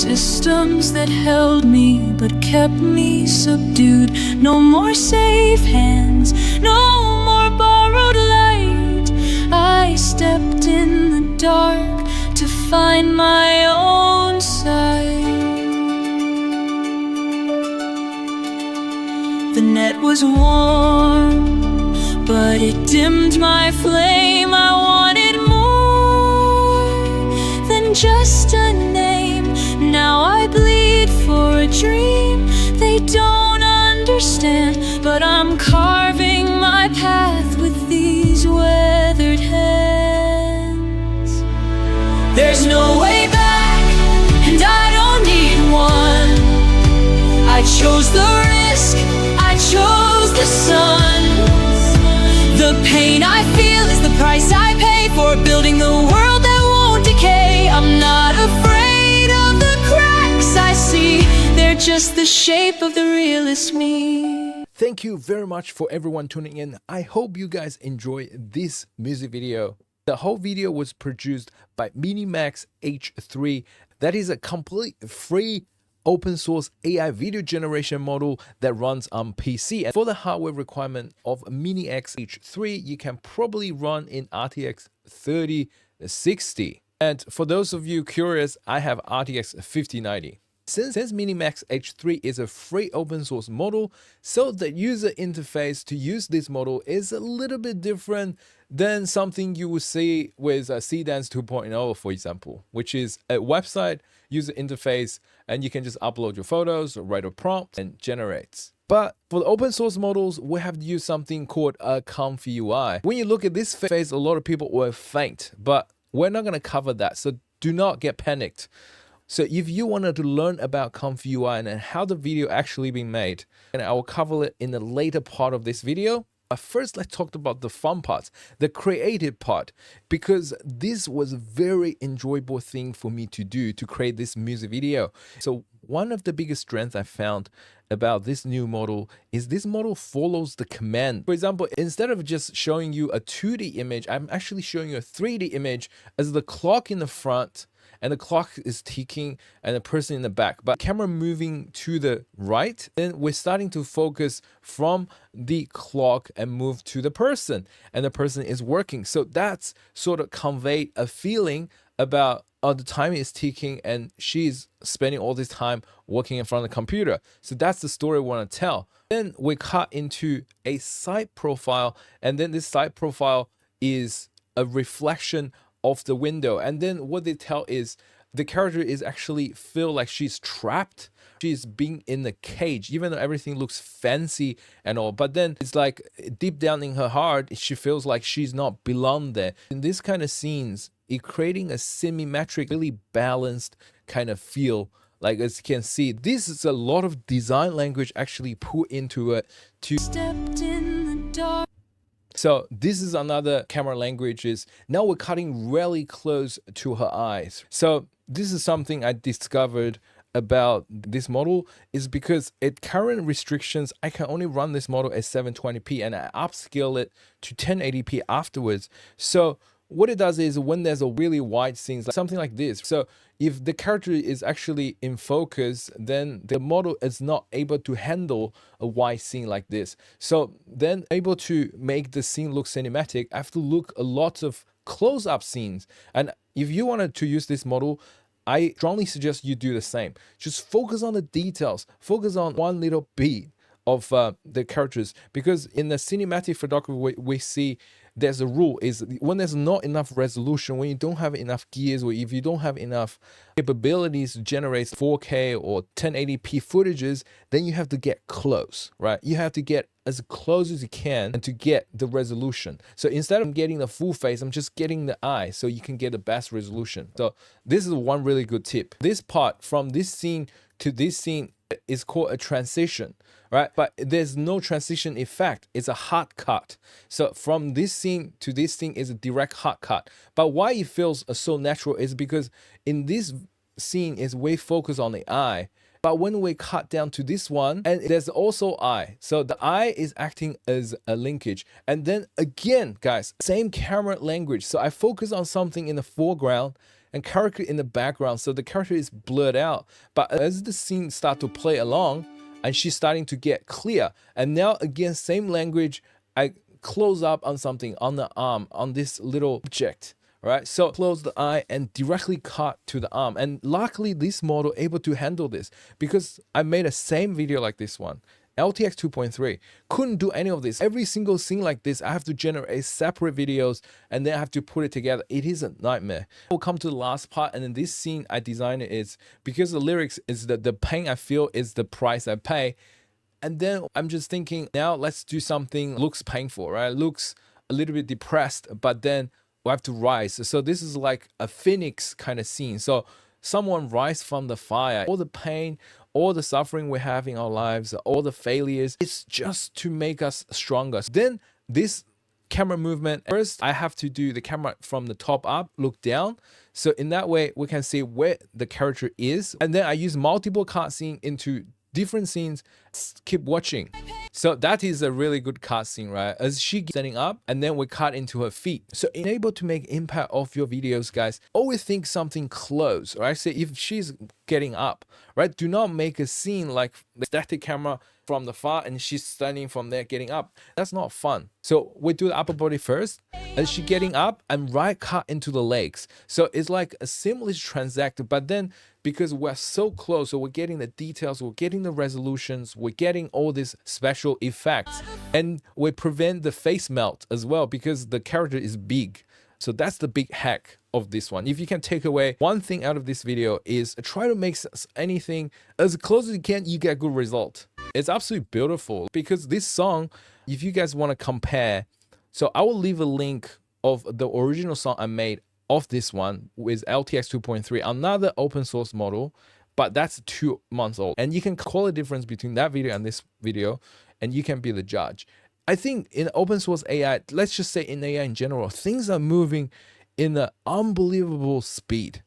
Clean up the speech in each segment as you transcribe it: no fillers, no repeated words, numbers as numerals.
systems that held me but kept me subdued. No more safe hands, no more borrowed light. I stepped in the dark to find my own sight. The net was warm, but it dimmed my flame. I wanted more than just a name. Now I bleed for a dream they don't understand, but I'm carving my path with these weathered hands. There's no way back, and I don't need one. I chose the risk, I chose the sun. The pain I feel is the price I pay for building the world that won't decay. I'm not afraid of the cracks I see, they're just the shape of the realest me. Thank you very much for everyone tuning in. I hope you guys enjoy this music video. The whole video was produced by MiniMax H3. That is a complete free open source AI video generation model that runs on PC. And for the hardware requirement of MiniMax H3, you can probably run in RTX 3060. And for those of you curious, I have RTX 5090. Since MiniMax H3 is a free open source model, so the user interface to use this model is a little bit different than something you would see with CDance 2.0, for example, which is a website user interface, and you can just upload your photos or write a prompt and generates. But for the open source models, we have to use something called a ComfyUI. When you look at this phase, a lot of people will faint, but we're not going to cover that, so do not get panicked. So if you wanted to learn about ComfyUI and how the video actually being made, and I will cover it in the later part of this video. But first, let's talk about the fun parts, the creative part, because this was a very enjoyable thing for me to do to create this music video. So one of the biggest strengths I found about this new model is this model follows the command. For example, instead of just showing you a 2D image, I'm actually showing you a 3D image as the clock in the front and the clock is ticking and the person in the back, but camera moving to the right, then we're starting to focus from the clock and move to the person, and the person is working. So that's sort of convey a feeling about the time is ticking and she's spending all this time working in front of the computer. So that's the story we want to tell. Then we cut into a side profile, and then this side profile is a reflection of the window, and then what they tell is the character is actually feel like she's trapped, she's being in the cage, even though everything looks fancy and all, but then it's like deep down in her heart she feels like she's not belong there. In this kind of scenes, it creating a symmetric, really balanced kind of feel. Like as you can see, this is a lot of design language actually put into it to stepped in the dark. So this is another camera language is now we're cutting really close to her eyes. So this is something I discovered about this model is because at current restrictions, I can only run this model at 720p and I upscale it to 1080p afterwards. So what it does is when there's a really wide scene, like something like this. So if the character is actually in focus, then the model is not able to handle a wide scene like this. So then able to make the scene look cinematic, I have to look a lot of close-up scenes. And if you wanted to use this model, I strongly suggest you do the same. Just focus on the details, focus on one little beat of the characters, because in the cinematic photography we see there's a rule is when there's not enough resolution, when you don't have enough gears, or if you don't have enough capabilities to generate 4K or 1080p footages, then you have to get close, right? You have to get as close as you can and to get the resolution. So instead of getting the full face, I'm just getting the eye so you can get the best resolution. So this is one really good tip. This part from this scene to this scene is called a transition, right? But there's no transition effect. It's a hard cut. So from this scene to this scene is a direct hard cut. But why it feels so natural is because in this scene is way focused on the eye. But when we cut down to this one, and there's also eye. So the eye is acting as a linkage. And then again, guys, same camera language. So I focus on something in the foreground, and character in the background, so the character is blurred out. But as the scene start to play along, and she's starting to get clear, and now again same language, I close up on something on the arm, on this little object. Right, so close the eye and directly cut to the arm. And luckily this model able to handle this, because I made a same video like this one, LTX 2.3, couldn't do any of this. Every single scene like this, I have to generate separate videos and then I have to put it together. It is a nightmare. We'll come to the last part, and in this scene I designed it is because the lyrics is the pain I feel is the price I pay. And then I'm just thinking, now let's do something looks painful, right? Looks a little bit depressed, but then we have to rise. So this is like a phoenix kind of scene. So someone rise from the fire, all the pain, all the suffering we have in our lives, all the failures, it's just to make us stronger. Then this camera movement, first I have to do the camera from the top up, look down. So in that way, we can see where the character is. And then I use multiple cutscenes into different scenes. Keep watching. So that is a really good cutscene, right? As she standing up, and then we cut into her feet. So enable to make impact of your videos, guys. Always think something close, right? So if she's getting up, right? Do not make a scene like the static camera from the far and she's standing from there getting up. That's not fun. So we do the upper body first, and she getting up and right cut into the legs. So it's like a seamless transact, but then because we're so close, so we're getting the details, we're getting the resolutions, we're getting all these special effects, and we prevent the face melt as well because the character is big. So that's the big hack of this one. If you can take away one thing out of this video is try to make anything as close as you can, you get good result. It's absolutely beautiful because this song, if you guys want to compare, so I will leave a link of the original song I made of this one with LTX 2.3, another open source model, but that's 2 months old. And you can call the difference between that video and this video, and you can be the judge. I think in open source AI, let's just say in AI in general, things are moving in an unbelievable speed.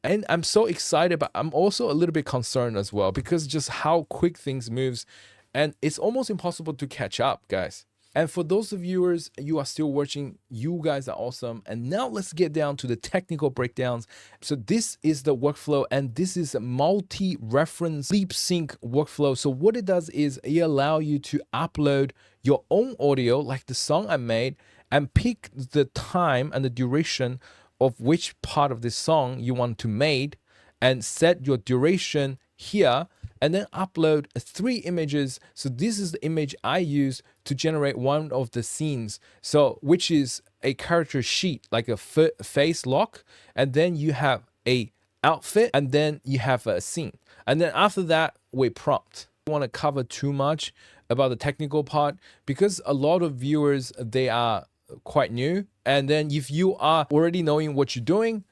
And I'm so excited, but I'm also a little bit concerned as well because just how quick things moves, and it's almost impossible to catch up, guys. And for those of viewers, you are still watching, you guys are awesome. And now let's get down to the technical breakdowns. So this is the workflow, and this is a multi-reference lip sync workflow. So what it does is it allows you to upload your own audio, like the song I made, and pick the time and the duration of which part of this song you want to make, and set your duration here, and then upload 3 images. So this is the image I use to generate one of the scenes. So which is a character sheet, like a face lock, and then you have a outfit, and then you have a scene. And then after that, we prompt. I don't want to cover too much about the technical part because a lot of viewers, they are quite new. And then if you are already knowing what you're doing,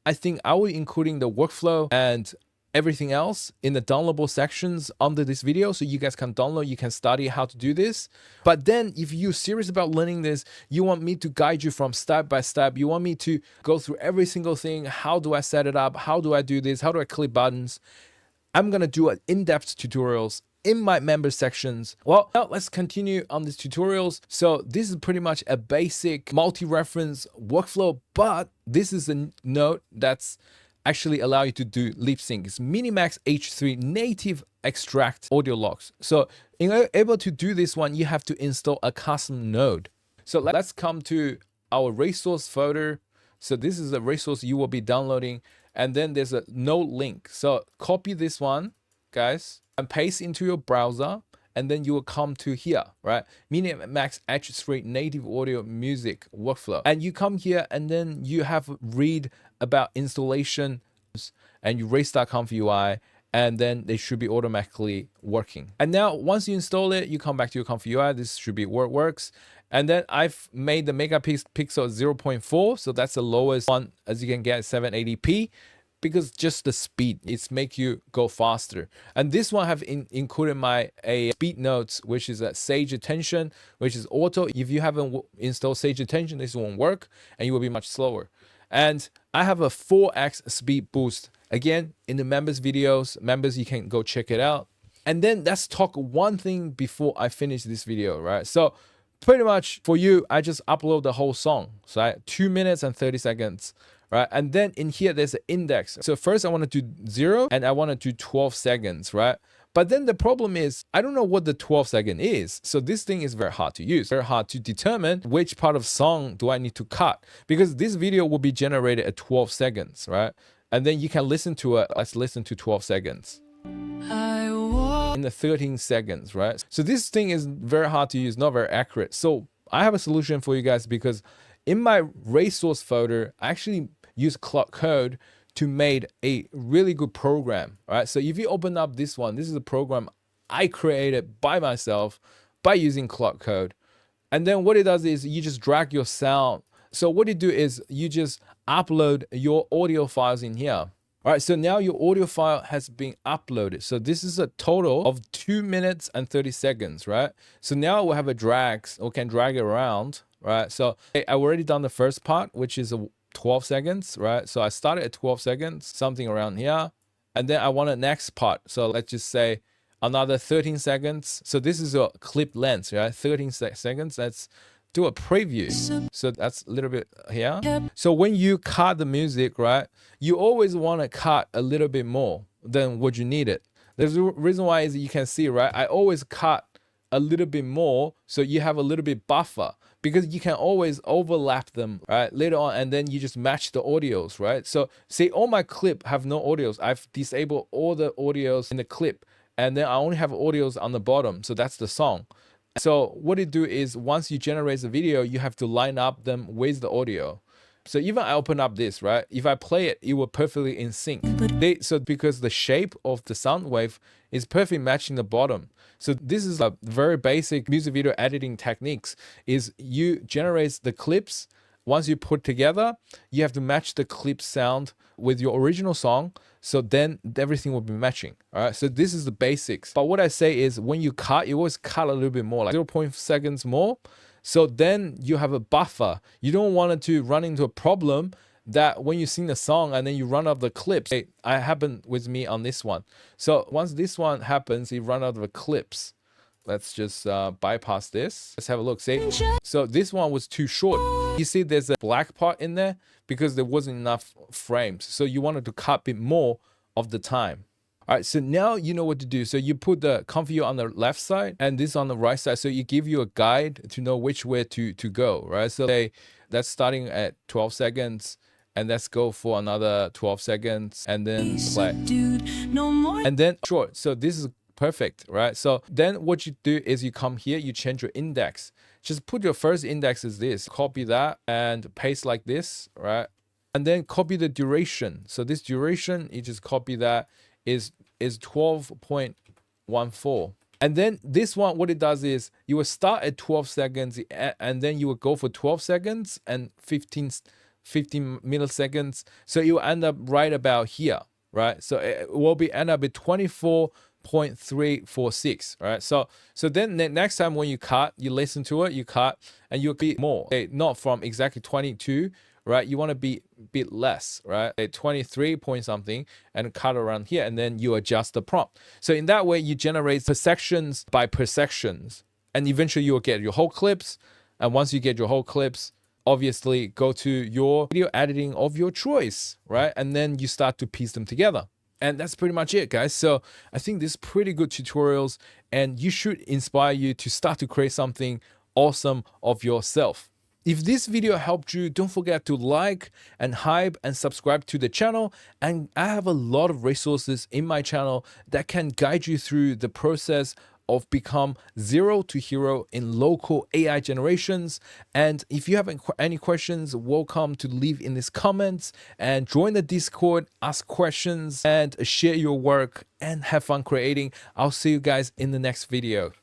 I think I will including the workflow and everything else in the downloadable sections under this video, so you guys can download, you can study how to do this. But then if you're serious about learning this, you want me to guide you from step by step, you want me to go through every single thing, how do I set it up, how do I do this, how do I click buttons, I'm gonna do an in-depth tutorials in my member sections. Well, now let's continue on these tutorials. So this is pretty much a basic multi-reference workflow, but this is a node that's actually allow you to do lip sync. It's MiniMax H3 native extract audio logs. So in order able to do this one, you have to install a custom node. So let's come to our resource folder. So this is a resource you will be downloading, and then there's a node link. So copy this one, guys, and paste into your browser, and then you will come to here, right? MiniMax H3 native audio music workflow. And you come here, and then you have read about installation, and you restart ComfyUI, and then they should be automatically working. And now once you install it, you come back to your ComfyUI. This should be where it works. And then I've made the megapixel 0.4, so that's the lowest one as you can get, 780p. Because just the speed, it's make you go faster. And this one I have included my speed notes, which is a Sage Attention, which is auto. If you haven't installed Sage Attention, this won't work and you will be much slower. And I have a 4x speed boost. Again, in the members videos, members, you can go check it out. And then let's talk one thing before I finish this video, right? So pretty much for you, I just upload the whole song, so 2 minutes and 30 seconds. right? And then in here, there's an index. So first I want to do 0 and I want to do 12 seconds, right? But then the problem is, I don't know what the 12-second is. So this thing is very hard to use, very hard to determine which part of song do I need to cut, because this video will be generated at 12 seconds, right? And then you can listen to it. Let's listen to 12 seconds. In the 13 seconds, right? So this thing is very hard to use, not very accurate. So I have a solution for you guys, because in my resource folder, I actually use Claude Code to make a really good program, right? So if you open up this one, this is a program I created by myself by using Claude Code. And then what it does is you just drag your sound. So what you do is you just upload your audio files in here. All right, so now your audio file has been uploaded. So this is a total of 2 minutes and 30 seconds, right? So now we'll have a drag, or can drag it around, right? So I've already done the first part, which is a 12 seconds, right? So I started at 12 seconds, something around here. And then I want the next part. So let's just say another 13 seconds. So this is a clip length, right? 13 seconds. Let's do a preview. So that's a little bit here. So when you cut the music, right, you always want to cut a little bit more than what you needed. There's a reason why is you can see, right? I always cut a little bit more, so you have a little bit buffer, because you can always overlap them, right, later on, and then you just match the audios, right? So say all my clip have no audios, I've disabled all the audios in the clip, and then I only have audios on the bottom, so that's the song. So what you do is once you generate the video, you have to line up them with the audio. So even I open up this, right? If I play it, it will perfectly in sync. So because the shape of the sound wave is perfectly matching the bottom. So this is a very basic music video editing techniques, is you generate the clips. Once you put together, you have to match the clip sound with your original song. So then everything will be matching. All right. So this is the basics. But what I say is when you cut, you always cut a little bit more, like 0.5 seconds more. So then you have a buffer. You don't want it to run into a problem that when you sing the song and then you run out of the clips. It happened with me on this one. So once this one happens, you run out of the clips. Let's just bypass this. Let's have a look. See, so this one was too short. You see there's a black part in there because there wasn't enough frames. So you wanted to cut a bit more of the time. All right, so now you know what to do. So you put the ComfyUI on the left side and this on the right side. So you give you a guide to know which way to go, right? So say that's starting at 12 seconds and let's go for another 12 seconds and then play. And then short. So this is perfect, right? So then what you do is you come here, you change your index. Just put your first index as this, copy that and paste like this, right? And then copy the duration. So this duration, you just copy that is 12.14. And then this one, what it does is you will start at 12 seconds and then you will go for 12 seconds and 15 milliseconds. So you will end up right about here, right? So it will be end up at 24.346, right? So then next time when you cut, you listen to it, you cut, and you'll be more, okay, not from exactly 22, right? You want to be a bit less, right? 23 point something and cut around here, and then you adjust the prompt. So in that way, you generate per sections by per sections, and eventually you will get your whole clips. And once you get your whole clips, obviously go to your video editing of your choice, right? And then you start to piece them together. And that's pretty much it, guys. So I think this is pretty good tutorials, and you should inspire you to start to create something awesome of yourself. If this video helped you, don't forget to like and hype and subscribe to the channel. And I have a lot of resources in my channel that can guide you through the process of become zero to hero in local AI generations. And if you have any questions, welcome to leave in these comments and join the Discord, ask questions and share your work and have fun creating. I'll see you guys in the next video.